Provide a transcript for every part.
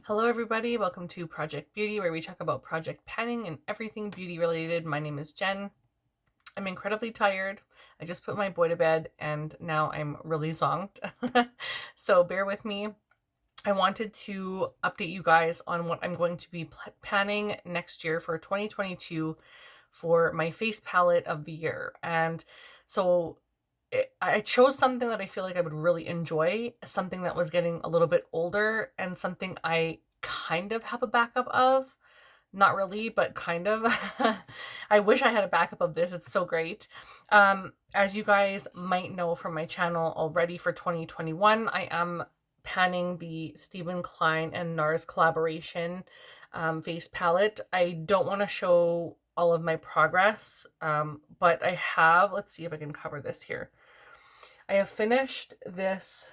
Hello everybody, welcome to Project Beauty, where we talk about project panning and everything beauty related. My name is Jen. I'm incredibly tired. I just put my boy to bed and now I'm really zonked. So bear with me. I wanted to update you guys on what I'm going to be panning next year for 2022 for my face palette of the year. And so I chose something that I feel like I would really enjoy, something that was getting a little bit older, and something I kind of have a backup of. Not really, but kind of. I wish I had a backup of this. It's so great. As you guys might know from my channel already, for 2021, I am panning the Stephen Klein and NARS collaboration face palette. I don't want to show all of my progress, but I have, let's see if I can cover this here. I have finished this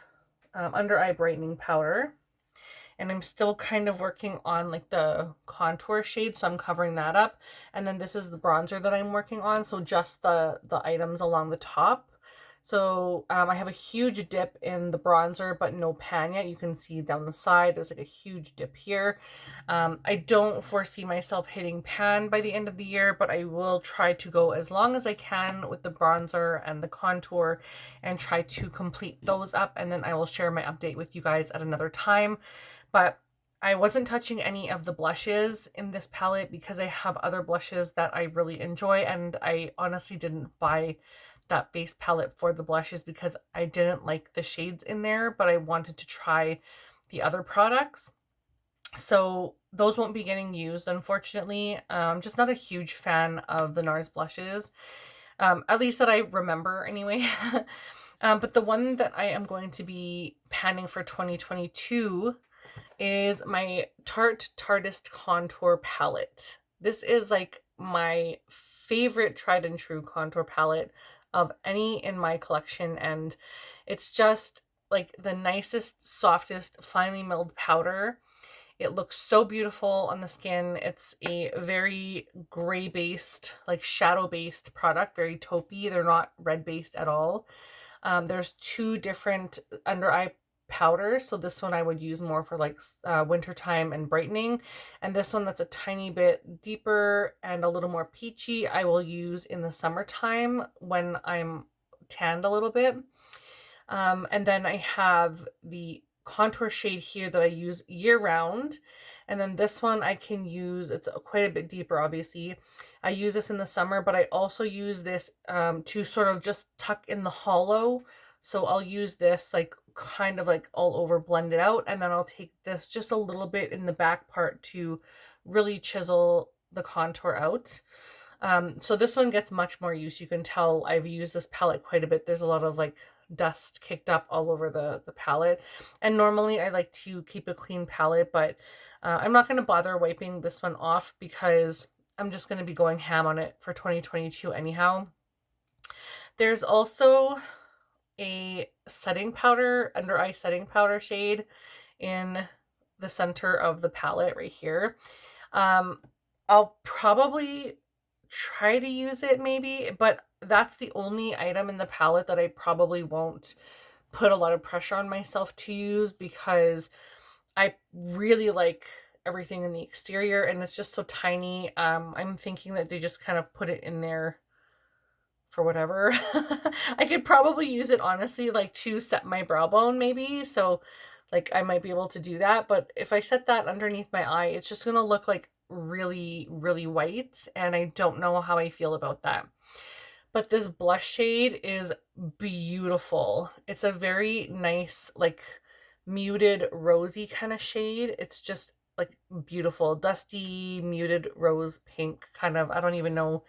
under eye brightening powder, and I'm still kind of working on like the contour shade, so I'm covering that up. And then this is the bronzer that I'm working on, so just the items along the top. So I have a huge dip in the bronzer, but no pan yet. You can see down the side, there's like a huge dip here. I don't foresee myself hitting pan by the end of the year, but I will try to go as long as I can with the bronzer and the contour and try to complete those up. And then I will share my update with you guys at another time. But I wasn't touching any of the blushes in this palette because I have other blushes that I really enjoy, and I honestly didn't buy that face palette for the blushes because I didn't like the shades in there, but I wanted to try the other products. So those won't be getting used, unfortunately. Just not a huge fan of the NARS blushes, at least that I remember anyway. But the one that I am going to be panning for 2022 is my Tarteist Contour Palette. This is like my favorite tried and true contour palette of any in my collection, and it's just like the nicest, softest, finely milled powder. It looks so beautiful on the skin. It's a very gray based, like shadow based product, very taupey. They're not red based at all. There's two different under eye powders. So this one I would use more for like wintertime and brightening. And this one that's a tiny bit deeper and a little more peachy, I will use in the summertime when I'm tanned a little bit. And then I have the contour shade here that I use year round. And then this one I can use, it's quite a bit deeper, obviously. I use this in the summer, but I also use this to sort of just tuck in the hollow. So I'll use this like kind of like all over, blend it out, and then I'll take this just a little bit in the back part to really chisel the contour out. So this one gets much more use. You can tell I've used this palette quite a bit. There's a lot of like dust kicked up all over the palette. And normally I like to keep a clean palette, but I'm not going to bother wiping this one off because I'm just going to be going ham on it for 2022 anyhow. There's also a setting powder, under eye setting powder shade in the center of the palette right here. I'll probably try to use it maybe, but that's the only item in the palette that I probably won't put a lot of pressure on myself to use because I really like everything in the exterior and it's just so tiny. I'm thinking that they just kind of put it in there for whatever. I could probably use it honestly like to set my brow bone maybe, so like I might be able to do that, but if I set that underneath my eye, it's just gonna look like really white, and I don't know how I feel about that. But this blush shade is beautiful. It's a very nice like muted rosy kind of shade. It's just like beautiful, dusty muted rose pink kind of. I don't even know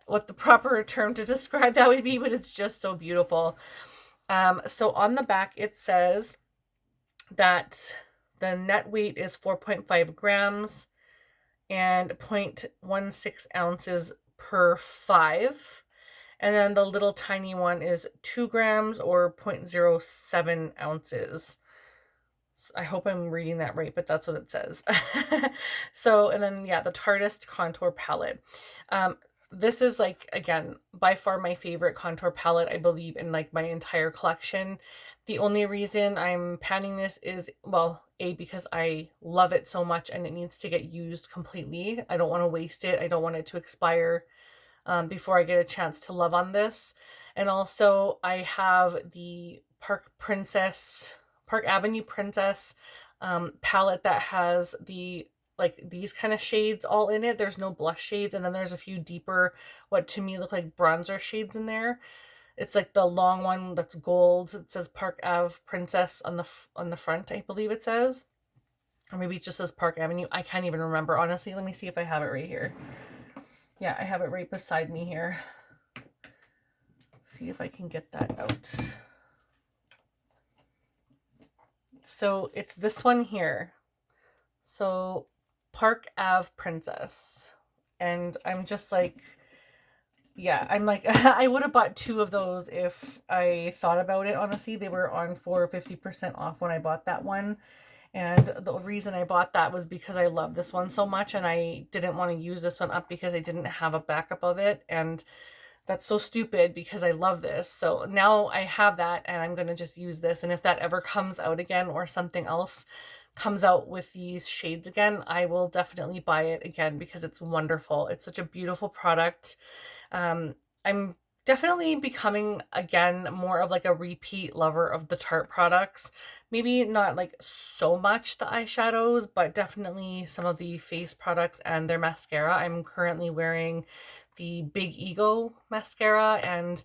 what the proper term to describe that would be, but it's just so beautiful. So on the back it says that the net weight is 4.5 grams and 0.16 ounces per 5. And then the little tiny one is 2 grams or 0.07 ounces. So I hope I'm reading that right, but that's what it says. So, and then, yeah, the Tarteist Contour Palette. This is like, again, by far my favorite contour palette, I believe, in like my entire collection. The only reason I'm panning this is, well, A, because I love it so much and it needs to get used completely. I don't want to waste it. I don't want it to expire before I get a chance to love on this. And also I have the Park Avenue Princess palette that has the like these kind of shades all in it. There's no blush shades, and then there's a few deeper, what to me look like bronzer shades in there. It's like the long one that's gold. It says Park Ave Princess on the front, I believe it says. Or maybe it just says Park Avenue. I can't even remember, honestly. Let me see if I have it right here. Yeah, I have it right beside me here. See if I can get that out. So it's this one here. So Park Ave Princess. And I'm just like, yeah, I'm like, I would have bought 2 of those if I thought about it, honestly. They were on for 50% off when I bought that one. And the reason I bought that was because I love this one so much, and I didn't want to use this one up because I didn't have a backup of it. And that's so stupid because I love this. So now I have that and I'm going to just use this. And if that ever comes out again or something else comes out with these shades again, I will definitely buy it again because it's wonderful. It's such a beautiful product. I'm definitely becoming again more of like a repeat lover of the Tarte products. Maybe not like so much the eyeshadows, but definitely some of the face products and their mascara. I'm currently wearing the Big Ego mascara and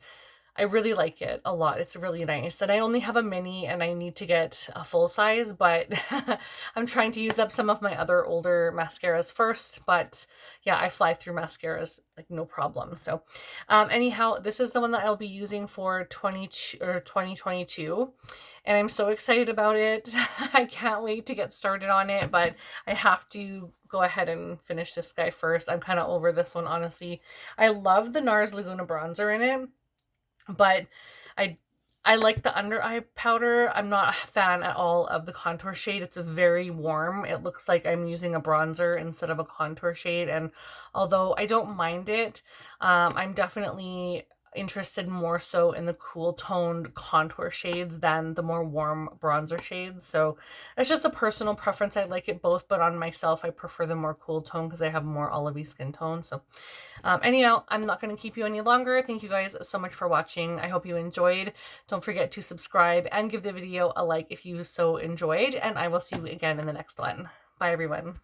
I really like it a lot. It's really nice. And I only have a mini and I need to get a full size, but I'm trying to use up some of my other older mascaras first. But yeah, I fly through mascaras like no problem. So anyhow, this is the one that I'll be using for 2022. And I'm so excited about it. I can't wait to get started on it, but I have to go ahead and finish this guy first. I'm kind of over this one, honestly. I love the NARS Laguna bronzer in it. But I like the under eye powder. I'm not a fan at all of the contour shade. It's very warm. It looks like I'm using a bronzer instead of a contour shade. And although I don't mind it, I'm definitely interested more so in the cool toned contour shades than the more warm bronzer shades. So it's just a personal preference. I like it both, but on myself, I prefer the more cool tone because I have more olivey skin tone. So anyhow, I'm not going to keep you any longer. Thank you guys so much for watching. I hope you enjoyed. Don't forget to subscribe and give the video a like if you so enjoyed, and I will see you again in the next one. Bye, everyone.